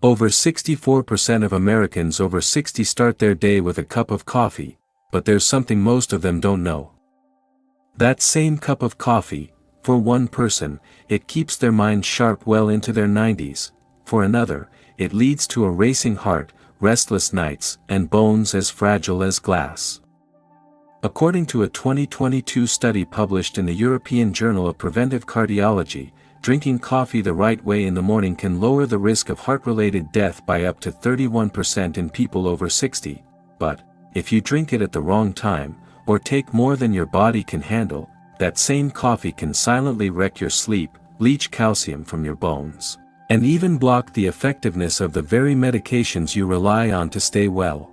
Over 64% of Americans over 60 start their day with a cup of coffee, but there's something most of them don't know. That same cup of coffee, for one person, it keeps their mind sharp well into their 90s, for another, it leads to a racing heart, restless nights, and bones as fragile as glass. According to a 2022 study published in the European Journal of Preventive Cardiology, drinking coffee the right way in the morning can lower the risk of heart-related death by up to 31% in people over 60, but, if you drink it at the wrong time, or take more than your body can handle, that same coffee can silently wreck your sleep, leach calcium from your bones, and even block the effectiveness of the very medications you rely on to stay well.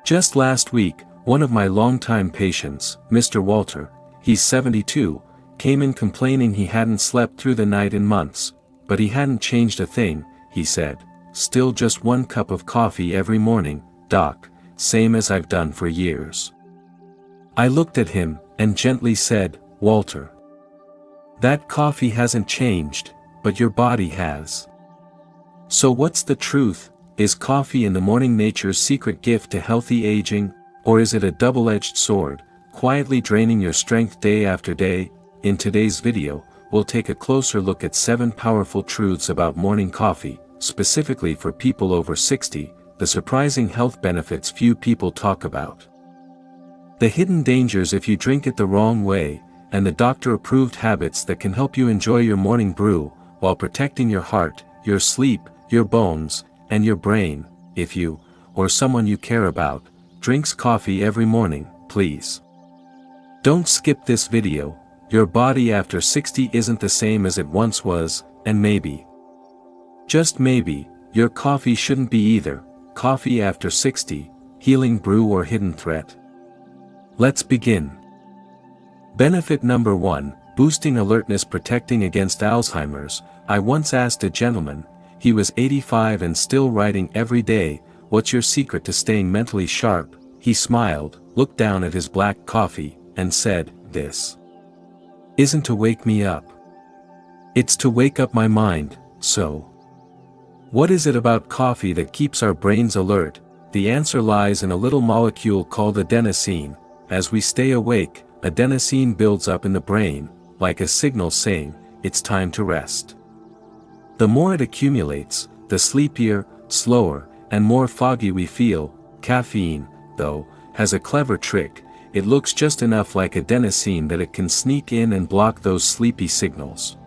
Just last week, one of my longtime patients, Mr. Walter, he's 72, came in complaining he hadn't slept through the night in months, but he hadn't changed a thing, he said, still just 1 cup of coffee every morning, doc, same as I've done for years. I looked at him, and gently said, Walter, that coffee hasn't changed, but your body has. So what's the truth? Is coffee in the morning nature's secret gift to healthy aging, or is it a double-edged sword, quietly draining your strength day after day? In today's video, we'll take a closer look at 7 powerful truths about morning coffee, specifically for people over 60, the surprising health benefits few people talk about, the hidden dangers if you drink it the wrong way, and the doctor-approved habits that can help you enjoy your morning brew, while protecting your heart, your sleep, your bones, and your brain, if you, or someone you care about, drinks coffee every morning, please. Don't skip this video. Your body after 60 isn't the same as it once was, and maybe, just maybe, your coffee shouldn't be either. Coffee after 60, healing brew or hidden threat? Let's begin. Benefit number 1, boosting alertness, protecting against Alzheimer's. I once asked a gentleman, he was 85 and still writing every day, what's your secret to staying mentally sharp? He smiled, looked down at his black coffee, and said, this isn't to wake me up. It's to wake up my mind. So, what is it about coffee that keeps our brains alert? The answer lies in a little molecule called adenosine. As we stay awake, adenosine builds up in the brain, like a signal saying, it's time to rest. The more it accumulates, the sleepier, slower, and more foggy we feel. Caffeine, though, has a clever trick. It looks just enough like adenosine that it can sneak in and block those sleepy signals.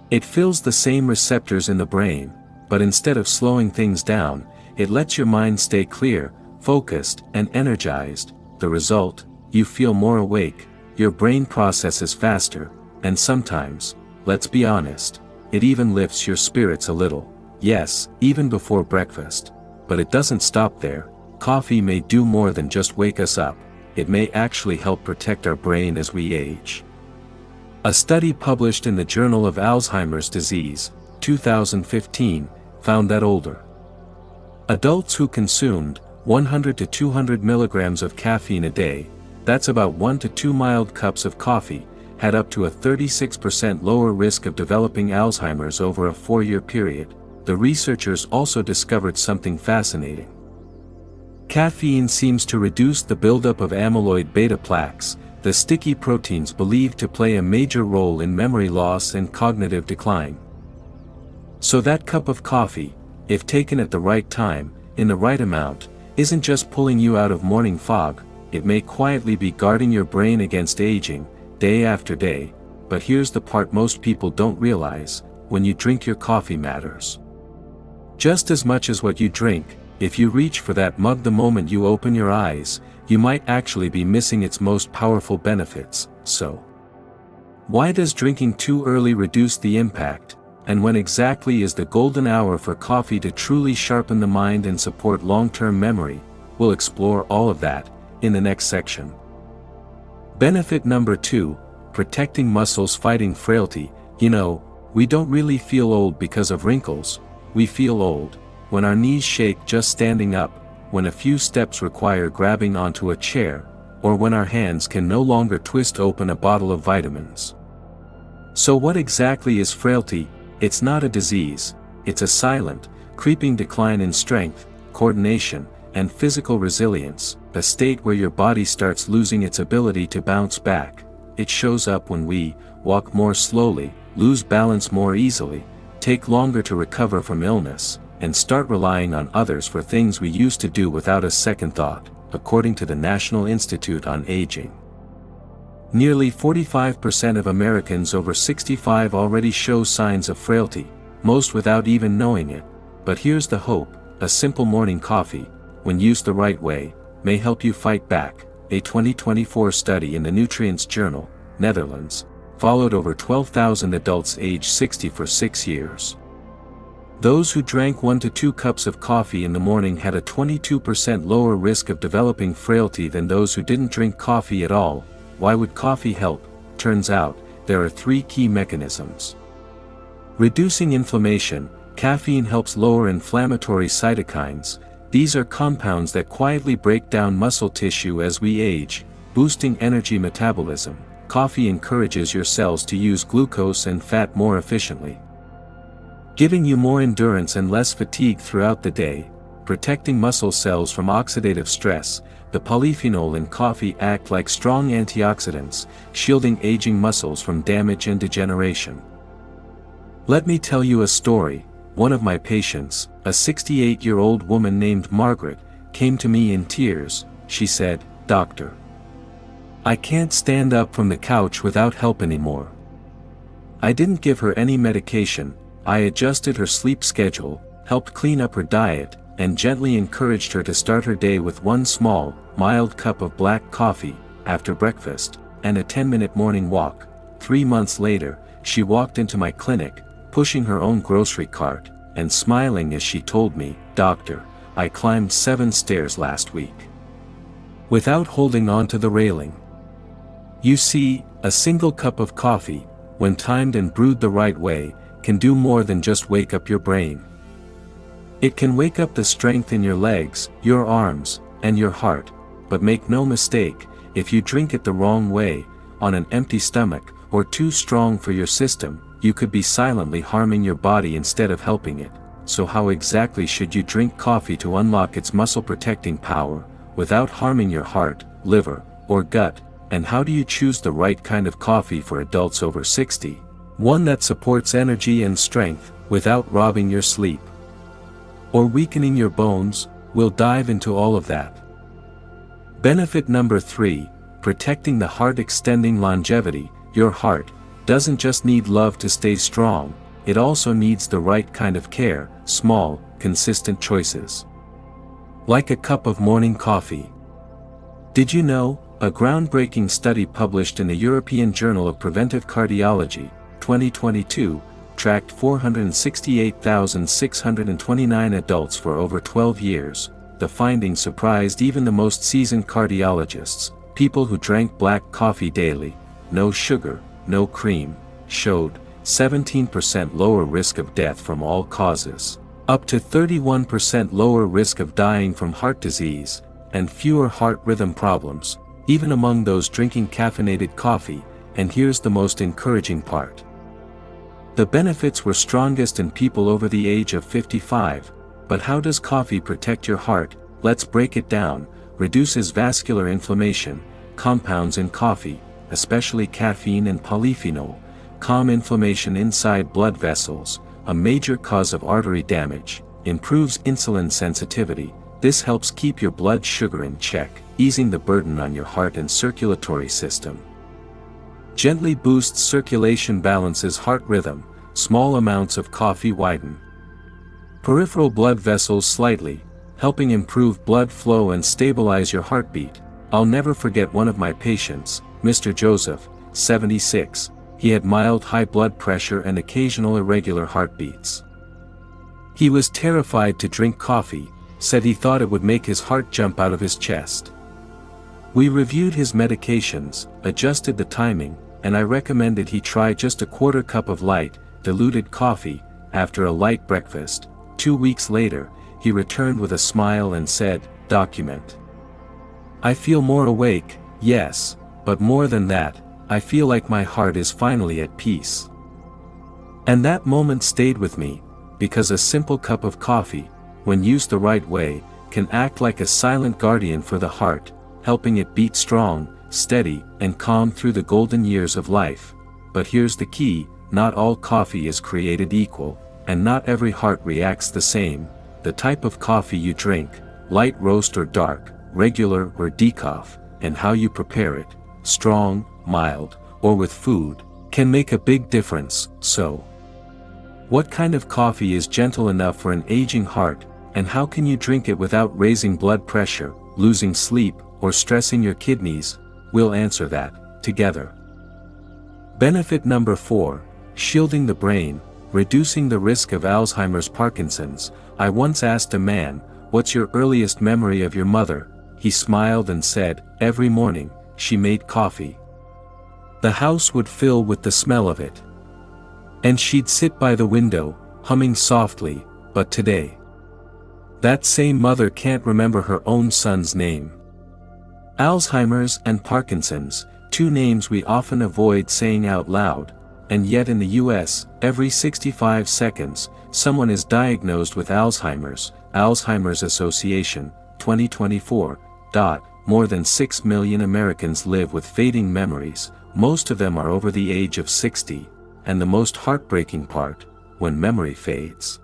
It fills the same receptors in the brain, but instead of slowing things down, it lets your mind stay clear, focused, and energized. The result, you feel more awake, your brain processes faster, and sometimes, let's be honest, it even lifts your spirits a little. Yes, even before breakfast. But it doesn't stop there. Coffee may do more than just wake us up. It may actually help protect our brain as we age. A study published in the Journal of Alzheimer's Disease, 2015, found that older adults who consumed 100 to 200 milligrams of caffeine a day, that's about 1 to 2 mild cups of coffee, had up to a 36% lower risk of developing Alzheimer's over a 4-year period. The researchers also discovered something fascinating. Caffeine seems to reduce the buildup of amyloid beta plaques, the sticky proteins believed to play a major role in memory loss and cognitive decline. So that cup of coffee, if taken at the right time, in the right amount, isn't just pulling you out of morning fog, it may quietly be guarding your brain against aging, day after day. But here's the part most people don't realize: when you drink, your coffee matters just as much as what you drink. If you reach for that mug the moment you open your eyes, you might actually be missing its most powerful benefits. So, why does drinking too early reduce the impact? And when exactly is the golden hour for coffee to truly sharpen the mind and support long-term memory? We'll explore all of that in the next section. Benefit number 2, protecting muscles, fighting frailty. You know, we don't really feel old because of wrinkles. We feel old when our knees shake just standing up, when a few steps require grabbing onto a chair, or when our hands can no longer twist open a bottle of vitamins. So what exactly is frailty? It's not a disease, it's a silent, creeping decline in strength, coordination, and physical resilience, a state where your body starts losing its ability to bounce back. It shows up when we walk more slowly, lose balance more easily, take longer to recover from illness, and start relying on others for things we used to do without a second thought, according to the National Institute on Aging. Nearly 45% of Americans over 65 already show signs of frailty, most without even knowing it. But here's the hope: a simple morning coffee, when used the right way, may help you fight back. A 2024 study in the Nutrients Journal, Netherlands, followed over 12,000 adults aged 60 for 6 years. Those who drank 1 to 2 cups of coffee in the morning had a 22% lower risk of developing frailty than those who didn't drink coffee at all. Why would coffee help? Turns out, there are 3 key mechanisms. Reducing inflammation. Caffeine helps lower inflammatory cytokines. These are compounds that quietly break down muscle tissue as we age, boosting energy metabolism. Coffee encourages your cells to use glucose and fat more efficiently, giving you more endurance and less fatigue throughout the day. Protecting muscle cells from oxidative stress. The polyphenol in coffee act like strong antioxidants, shielding aging muscles from damage and degeneration. Let me tell you a story. One of my patients, a 68-year-old woman named Margaret, came to me in tears. She said, "Doctor, I can't stand up from the couch without help anymore." I didn't give her any medication. I adjusted her sleep schedule, helped clean up her diet, and gently encouraged her to start her day with 1 small, mild cup of black coffee after breakfast, and a 10-minute morning walk. 3 months later, she walked into my clinic, pushing her own grocery cart, and smiling as she told me, "Doctor, I climbed 7 stairs last week without holding on to the railing." You see, a single cup of coffee, when timed and brewed the right way, can do more than just wake up your brain. It can wake up the strength in your legs, your arms, and your heart. But make no mistake, if you drink it the wrong way, on an empty stomach, or too strong for your system, you could be silently harming your body instead of helping it. So how exactly should you drink coffee to unlock its muscle-protecting power, without harming your heart, liver, or gut? And how do you choose the right kind of coffee for adults over 60? One that supports energy and strength, without robbing your sleep or weakening your bones? We'll dive into all of that. Benefit number 3, protecting the heart. Extending longevity. Your heart doesn't just need love to stay strong, it also needs the right kind of care, small, consistent choices. Like a cup of morning coffee. Did you know? A groundbreaking study published in the European Journal of Preventive Cardiology, 2022, tracked 468,629 adults for over 12 years. The findings surprised even the most seasoned cardiologists. People who drank black coffee daily, no sugar, no cream, showed 17% lower risk of death from all causes, up to 31% lower risk of dying from heart disease, and fewer heart rhythm problems, even among those drinking caffeinated coffee. And here's the most encouraging part. The benefits were strongest in people over the age of 55. But how does coffee protect your heart? Let's break it down. Reduces vascular inflammation. Compounds in coffee, especially caffeine and polyphenol, calm inflammation inside blood vessels, a major cause of artery damage. Improves insulin sensitivity. This helps keep your blood sugar in check, easing the burden on your heart and circulatory system. Gently boosts circulation. Balances heart rhythm. Small amounts of coffee widen peripheral blood vessels slightly, helping improve blood flow and stabilize your heartbeat. I'll never forget one of my patients, Mr. Joseph, 76. He had mild high blood pressure and occasional irregular heartbeats. He was terrified to drink coffee, said he thought it would make his heart jump out of his chest. We reviewed his medications, adjusted the timing, and I recommended he try just a quarter cup of light, diluted coffee, after a light breakfast. 2 weeks later, he returned with a smile and said, "Document. I feel more awake, yes, but more than that, I feel like my heart is finally at peace." And that moment stayed with me. because a simple cup of coffee, when used the right way, can act like a silent guardian for the heart, helping it beat strong, steady, and calm through the golden years of life. But here's the key: not all coffee is created equal, and not every heart reacts the same. The type of coffee you drink, light roast or dark, regular or decaf, and how you prepare it, strong, mild, or with food, can make a big difference. So, what kind of coffee is gentle enough for an aging heart, and how can you drink it without raising blood pressure, losing sleep, or stressing your kidneys? We'll answer that together. Benefit number 4, shielding the brain, reducing the risk of Alzheimer's, Parkinson's. I once asked a man, "What's your earliest memory of your mother?" He smiled and said, "Every morning, she made coffee. The house would fill with the smell of it. And she'd sit by the window, humming softly." But today, that same mother can't remember her own son's name. Alzheimer's and Parkinson's, two names we often avoid saying out loud, and yet in the US, every 65 seconds, someone is diagnosed with Alzheimer's. Alzheimer's Association, 2024. More than 6 million Americans live with fading memories, most of them are over the age of 60, and the most heartbreaking part, when memory fades.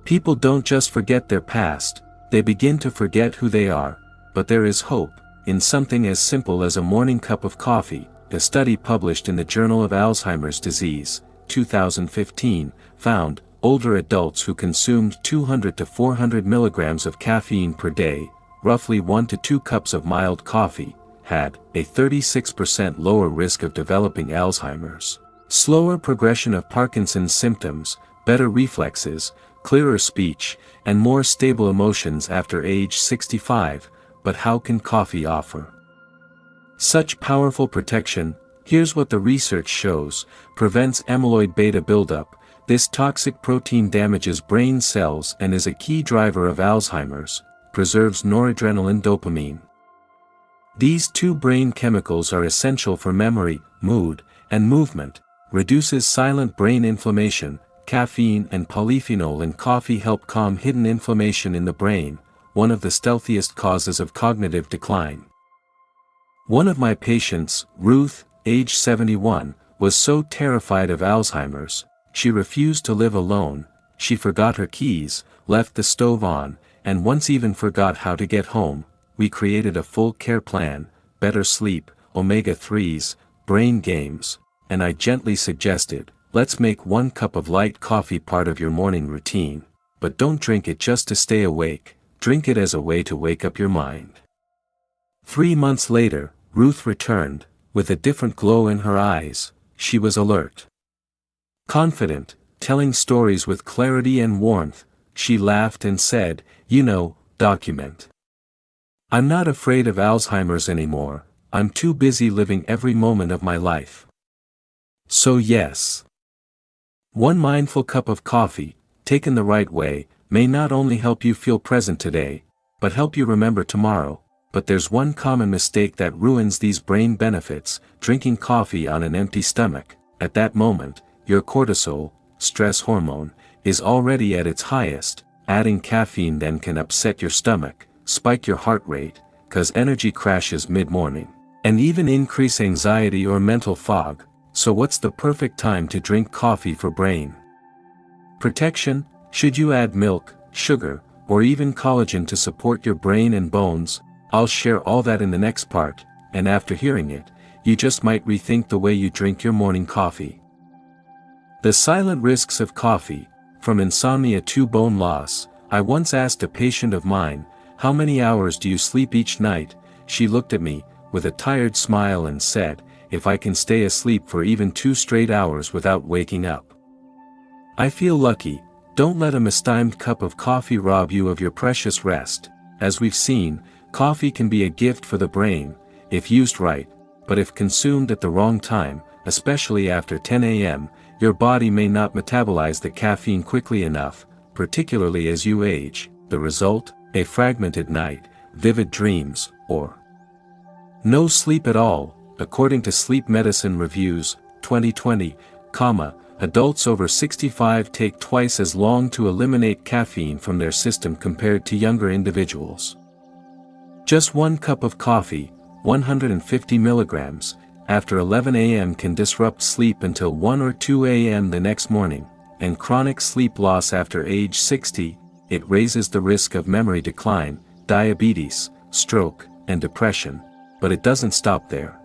People don't just forget their past, they begin to forget who they are, but there is hope, in something as simple as a morning cup of coffee. A study published in the Journal of Alzheimer's Disease, 2015, found older adults who consumed 200 to 400 milligrams of caffeine per day, roughly 1 to 2 cups of mild coffee, had a 36% lower risk of developing Alzheimer's, slower progression of Parkinson's symptoms, better reflexes, clearer speech, and more stable emotions after age 65. But how can coffee offer such powerful protection? Here's what the research shows: prevents amyloid beta buildup. This toxic protein damages brain cells and is a key driver of Alzheimer's. Preserves noradrenaline, dopamine. These two brain chemicals are essential for memory, mood, and movement. Reduces silent brain inflammation. Caffeine and polyphenol in coffee help calm hidden inflammation in the brain, one of the stealthiest causes of cognitive decline. One of my patients, Ruth, age 71, was so terrified of Alzheimer's, she refused to live alone. She forgot her keys, left the stove on, and once even forgot how to get home. We created a full care plan: better sleep, omega-3s, brain games, and I gently suggested, let's make 1 cup of light coffee part of your morning routine. But don't drink it just to stay awake, drink it as a way to wake up your mind. 3 months later, Ruth returned, with a different glow in her eyes. She was alert, confident, telling stories with clarity and warmth. She laughed and said, "You know, document. I'm not afraid of Alzheimer's anymore, I'm too busy living every moment of my life." So yes, 1 mindful cup of coffee, taken the right way, may not only help you feel present today, but help you remember tomorrow. But there's one common mistake that ruins these brain benefits: drinking coffee on an empty stomach. At that moment, your cortisol, stress hormone, is already at its highest. Adding caffeine then can upset your stomach, spike your heart rate, cause energy crashes mid-morning, and even increase anxiety or mental fog. So what's the perfect time to drink coffee for brain protection? Should you add milk, sugar, or even collagen to support your brain and bones? I'll share all that in the next part, and after hearing it, you just might rethink the way you drink your morning coffee. The silent risks of coffee, from insomnia to bone loss. I once asked a patient of mine, "How many hours do you sleep each night?" She looked at me, with a tired smile and said, "If I can stay asleep for even 2 straight hours without waking up, I feel lucky." Don't let a mistimed cup of coffee rob you of your precious rest. As we've seen, coffee can be a gift for the brain, if used right, but if consumed at the wrong time, especially after 10 a.m., your body may not metabolize the caffeine quickly enough, particularly as you age. The result? A fragmented night, vivid dreams, or no sleep at all. According to Sleep Medicine Reviews, 2020, adults over 65 take twice as long to eliminate caffeine from their system compared to younger individuals. Just 1 cup of coffee, 150 milligrams, after 11 a.m. can disrupt sleep until 1 or 2 a.m. the next morning, and chronic sleep loss after age 60. It raises the risk of memory decline, diabetes, stroke, and depression, but it doesn't stop there.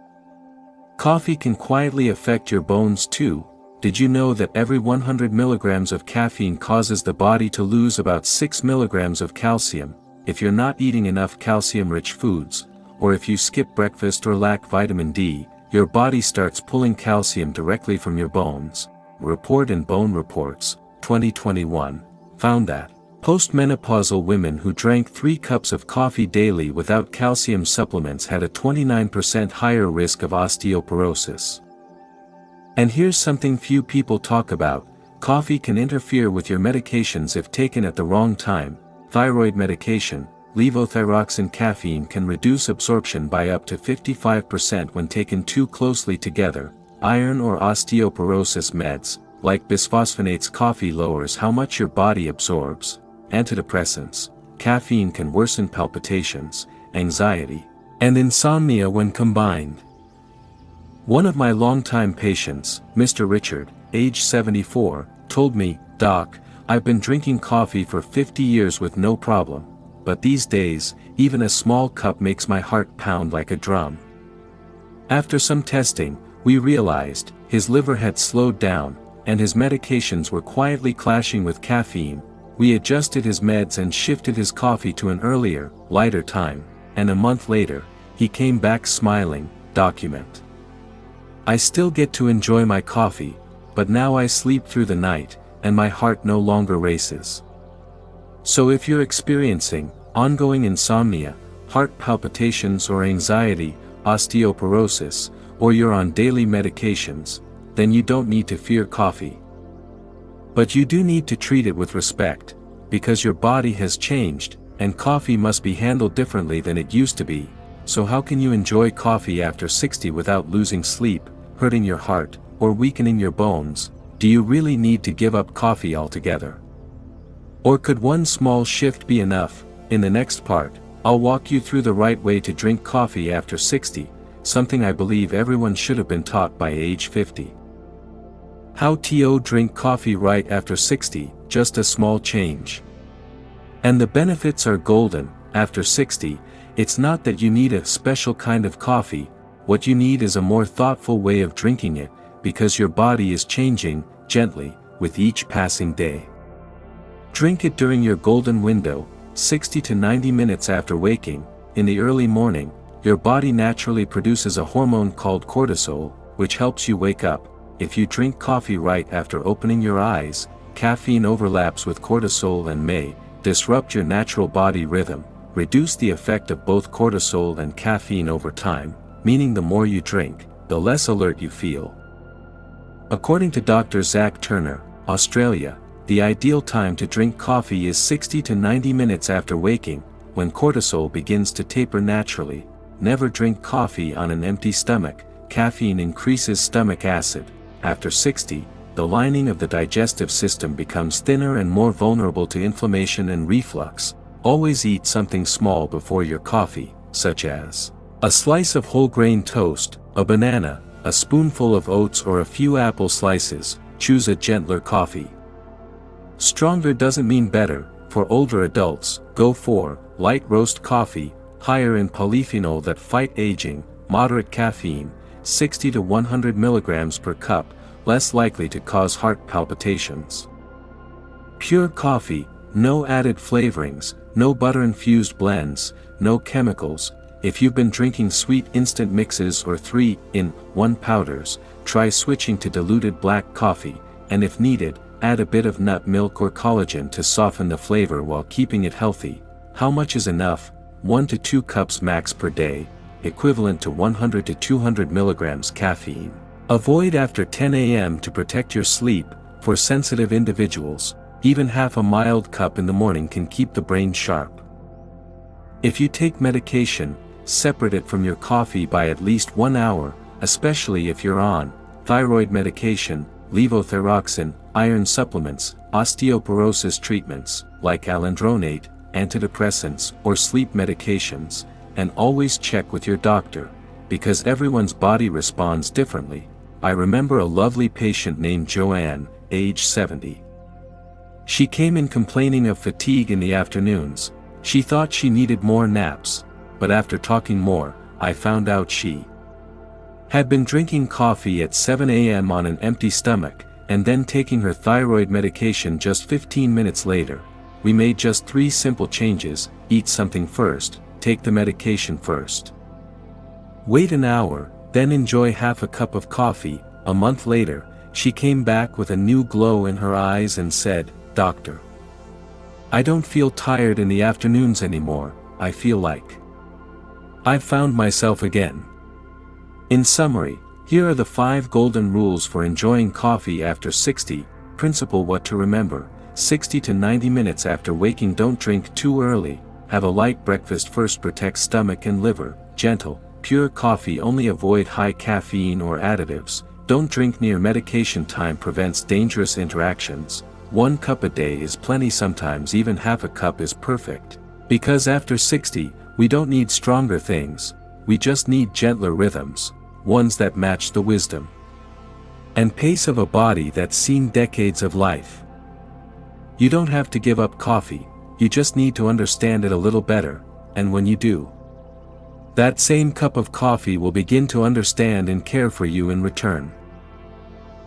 Coffee can quietly affect your bones too. Did you know that every 100 milligrams of caffeine causes the body to lose about 6 milligrams of calcium? If you're not eating enough calcium-rich foods, or if you skip breakfast or lack vitamin D, your body starts pulling calcium directly from your bones. Report in Bone Reports, 2021, found that postmenopausal women who drank 3 cups of coffee daily without calcium supplements had a 29% higher risk of osteoporosis. And here's something few people talk about: coffee can interfere with your medications if taken at the wrong time. Thyroid medication, levothyroxine. Caffeine can reduce absorption by up to 55% when taken too closely together. Iron or osteoporosis meds, like bisphosphonates. Coffee lowers how much your body absorbs. Antidepressants, caffeine can worsen palpitations, anxiety, and insomnia when combined. One of my longtime patients, Mr. Richard, age 74, told me, "Doc, I've been drinking coffee for 50 years with no problem, but these days, even a small cup makes my heart pound like a drum." After some testing, we realized his liver had slowed down, and his medications were quietly clashing with caffeine. We adjusted his meds and shifted his coffee to an earlier, lighter time, and a month later, he came back smiling. Document: "I still get to enjoy my coffee, but now I sleep through the night, and my heart no longer races." So if you're experiencing ongoing insomnia, heart palpitations or anxiety, osteoporosis, or you're on daily medications, then you don't need to fear coffee. But you do need to treat it with respect, because your body has changed, and coffee must be handled differently than it used to be. So how can you enjoy coffee after 60 without losing sleep, hurting your heart, or weakening your bones? Do you really need to give up coffee altogether? Or could one small shift be enough? In the next part, I'll walk you through the right way to drink coffee after 60, something I believe everyone should have been taught by age 50. How to drink coffee right after 60, just a small change. And the benefits are golden. After 60, it's not that you need a special kind of coffee. What you need is a more thoughtful way of drinking it, because your body is changing, gently, with each passing day. Drink it during your golden window, 60 to 90 minutes after waking. In the early morning, your body naturally produces a hormone called cortisol, which helps you wake up. If you drink coffee right after opening your eyes, caffeine overlaps with cortisol and may disrupt your natural body rhythm, reduce the effect of both cortisol and caffeine over time, meaning the more you drink, the less alert you feel. According to Dr. Zach Turner, Australia, the ideal time to drink coffee is 60 to 90 minutes after waking, when cortisol begins to taper naturally. Never drink coffee on an empty stomach. Caffeine increases stomach acid. After 60, the lining of the digestive system becomes thinner and more vulnerable to inflammation and reflux. Always eat something small before your coffee, such as a slice of whole grain toast, a banana, a spoonful of oats, or a few apple slices. Choose a gentler coffee. Stronger doesn't mean better. For older adults, go for light roast coffee, higher in polyphenol that fight aging, moderate caffeine, 60 to 100 milligrams per cup, less likely to cause heart palpitations. Pure coffee, no added flavorings, no butter-infused blends, no chemicals. If you've been drinking sweet instant mixes or 3-in-1 powders, try switching to diluted black coffee, and if needed, add a bit of nut milk or collagen to soften the flavor while keeping it healthy. How much is enough? 1 to 2 cups max per day, equivalent to 100 to 200 milligrams caffeine. Avoid after 10 a.m. to protect your sleep. For sensitive individuals, even half a mild cup in the morning can keep the brain sharp. If you take medication, separate it from your coffee by at least 1 hour, especially if you're on thyroid medication. levothyroxine, iron supplements, osteoporosis treatments, like alendronate, antidepressants, or sleep medications, and always check with your doctor, because everyone's body responds differently. I remember a lovely patient named Joanne, age 70. She came in complaining of fatigue in the afternoons. She thought she needed more naps, but after talking more, I found out she had been drinking coffee at 7 a.m. on an empty stomach, and then taking her thyroid medication just 15 minutes later. We made just 3 simple changes: eat something first, take the medication first, wait an hour, then enjoy half a cup of coffee. A month later, she came back with a new glow in her eyes and said, "Doctor, I don't feel tired in the afternoons anymore. I feel like I've found myself again." In summary, here are the 5 golden rules for enjoying coffee after 60. Principle: what to remember. 60 to 90 minutes after waking, don't drink too early. Have a light breakfast first, protect stomach and liver. Gentle, pure coffee only, avoid high caffeine or additives. Don't drink near medication time, prevents dangerous interactions. 1 cup a day is plenty, sometimes even half a cup is perfect. Because after 60, we don't need stronger things, we just need gentler rhythms, ones that match the wisdom and pace of a body that's seen decades of life. You don't have to give up coffee, you just need to understand it a little better, and when you do, that same cup of coffee will begin to understand and care for you in return.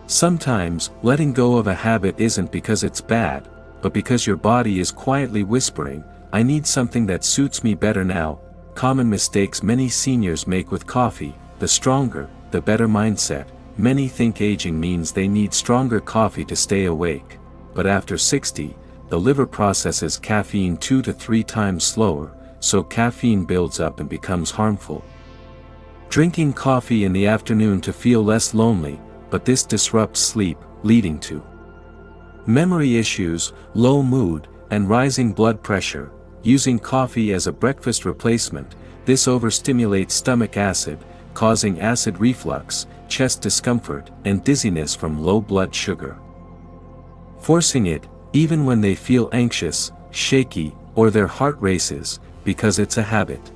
Sometimes, letting go of a habit isn't because it's bad, but because your body is quietly whispering, "I need something that suits me better now." Common mistakes many seniors make with coffee: the stronger, the better mindset. Many think aging means they need stronger coffee to stay awake. But after 60, the liver processes caffeine 2 to 3 times slower, so caffeine builds up and becomes harmful. Drinking coffee in the afternoon to feel less lonely, but this disrupts sleep, leading to memory issues, low mood, and rising blood pressure. Using coffee as a breakfast replacement, this overstimulates stomach acid, causing acid reflux, chest discomfort, and dizziness from low blood sugar. Forcing it, even when they feel anxious, shaky, or their heart races, because it's a habit.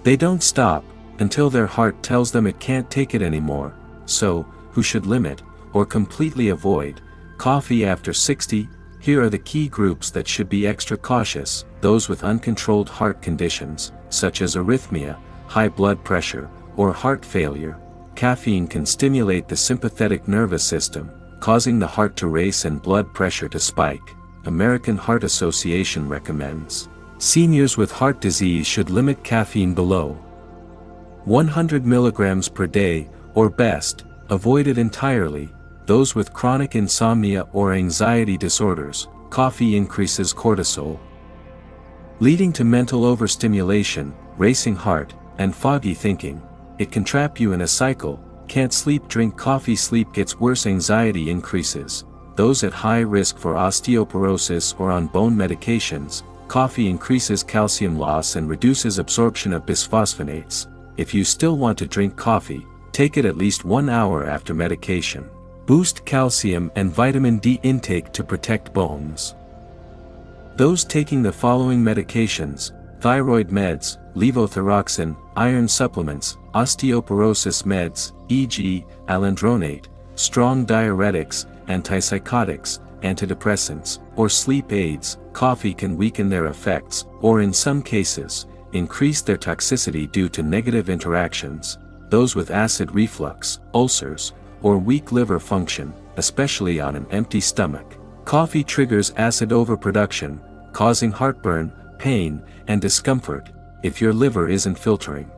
They don't stop, until their heart tells them it can't take it anymore. So, who should limit, or completely avoid, coffee after 60? Here are the key groups that should be extra cautious: those with uncontrolled heart conditions, such as arrhythmia, high blood pressure, or heart failure. Caffeine can stimulate the sympathetic nervous system, causing the heart to race and blood pressure to spike. American Heart Association recommends seniors with heart disease should limit caffeine below 100 milligrams per day, or best, avoid it entirely. Those with chronic insomnia or anxiety disorders, coffee increases cortisol, leading to mental overstimulation, racing heart, and foggy thinking. It can trap you in a cycle. Can't sleep, drink coffee, sleep gets worse, anxiety increases. Those at high risk for osteoporosis or on bone medications, coffee increases calcium loss and reduces absorption of bisphosphonates. If you still want to drink coffee, take it at least 1 hour after medication. Boost calcium and vitamin D intake to protect bones. Those taking the following medications: thyroid meds, levothyroxine, iron supplements, osteoporosis meds, e.g., alendronate, strong diuretics, antipsychotics, antidepressants, or sleep aids. Coffee can weaken their effects, or in some cases, increase their toxicity due to negative interactions. Those with acid reflux, ulcers, or weak liver function, especially on an empty stomach. Coffee triggers acid overproduction, causing heartburn, pain, and discomfort, if your liver isn't filtering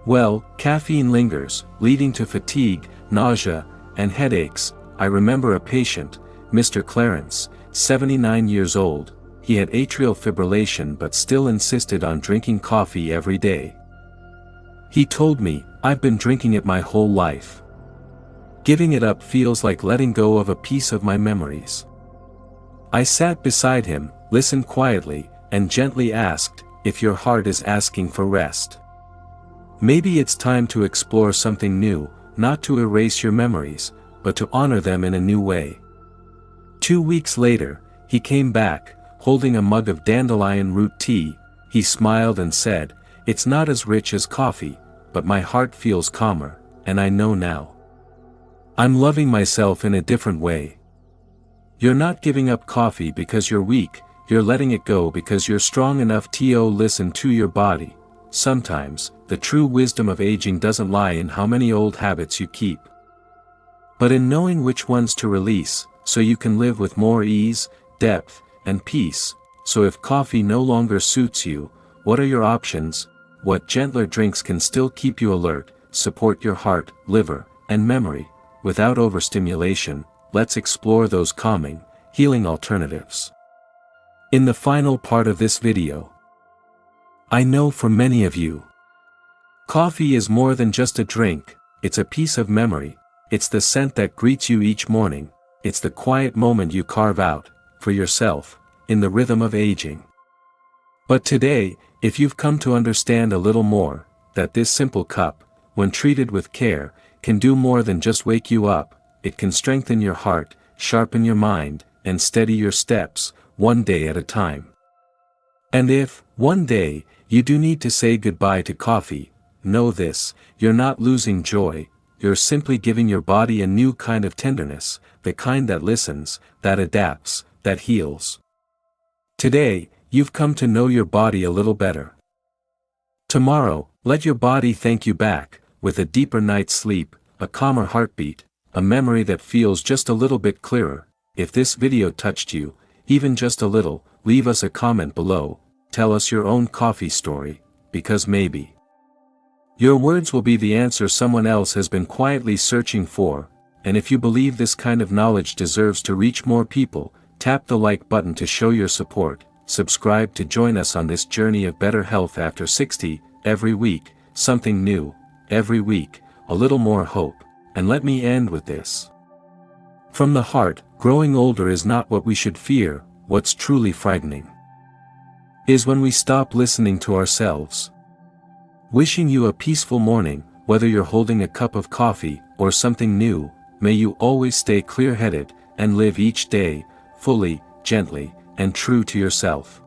well. Caffeine lingers, leading to fatigue, nausea, and headaches. I remember a patient, Mr. Clarence, 79 years old. He had atrial fibrillation but still insisted on drinking coffee every day. He told me, "I've been drinking it my whole life. Giving it up feels like letting go of a piece of my memories." I sat beside him, listened quietly, and gently asked, "If your heart is asking for rest, maybe it's time to explore something new, not to erase your memories, but to honor them in a new way. 2 weeks later, he came back, holding a mug of dandelion root tea. He smiled and said, "It's not as rich as coffee, but my heart feels calmer, and I know now. I'm loving myself in a different way." You're not giving up coffee because you're weak, you're letting it go because you're strong enough to listen to your body. Sometimes, the true wisdom of aging doesn't lie in how many old habits you keep, but in knowing which ones to release, so you can live with more ease, depth, and peace. So if coffee no longer suits you, what are your options? What gentler drinks can still keep you alert, support your heart, liver, and memory, without overstimulation? Let's explore those calming, healing alternatives. In the final part of this video, I know for many of you, coffee is more than just a drink, it's a piece of memory, it's the scent that greets you each morning, it's the quiet moment you carve out, for yourself, in the rhythm of aging. But today, if you've come to understand a little more, that this simple cup, when treated with care, can do more than just wake you up, it can strengthen your heart, sharpen your mind, and steady your steps, one day at a time. And if, one day, you do need to say goodbye to coffee, know this, you're not losing joy, you're simply giving your body a new kind of tenderness, the kind that listens, that adapts, that heals. Today, you've come to know your body a little better. Tomorrow, let your body thank you back, with a deeper night's sleep, a calmer heartbeat, a memory that feels just a little bit clearer. If this video touched you, even just a little, leave us a comment below, tell us your own coffee story, because maybe your words will be the answer someone else has been quietly searching for. And if you believe this kind of knowledge deserves to reach more people, tap the like button to show your support, subscribe to join us on this journey of better health after 60, every week, something new, every week, a little more hope. And let me end with this. From the heart, growing older is not what we should fear. What's truly frightening is when we stop listening to ourselves. Wishing you a peaceful morning, whether you're holding a cup of coffee or something new. May you always stay clear-headed and live each day fully, gently, and true to yourself.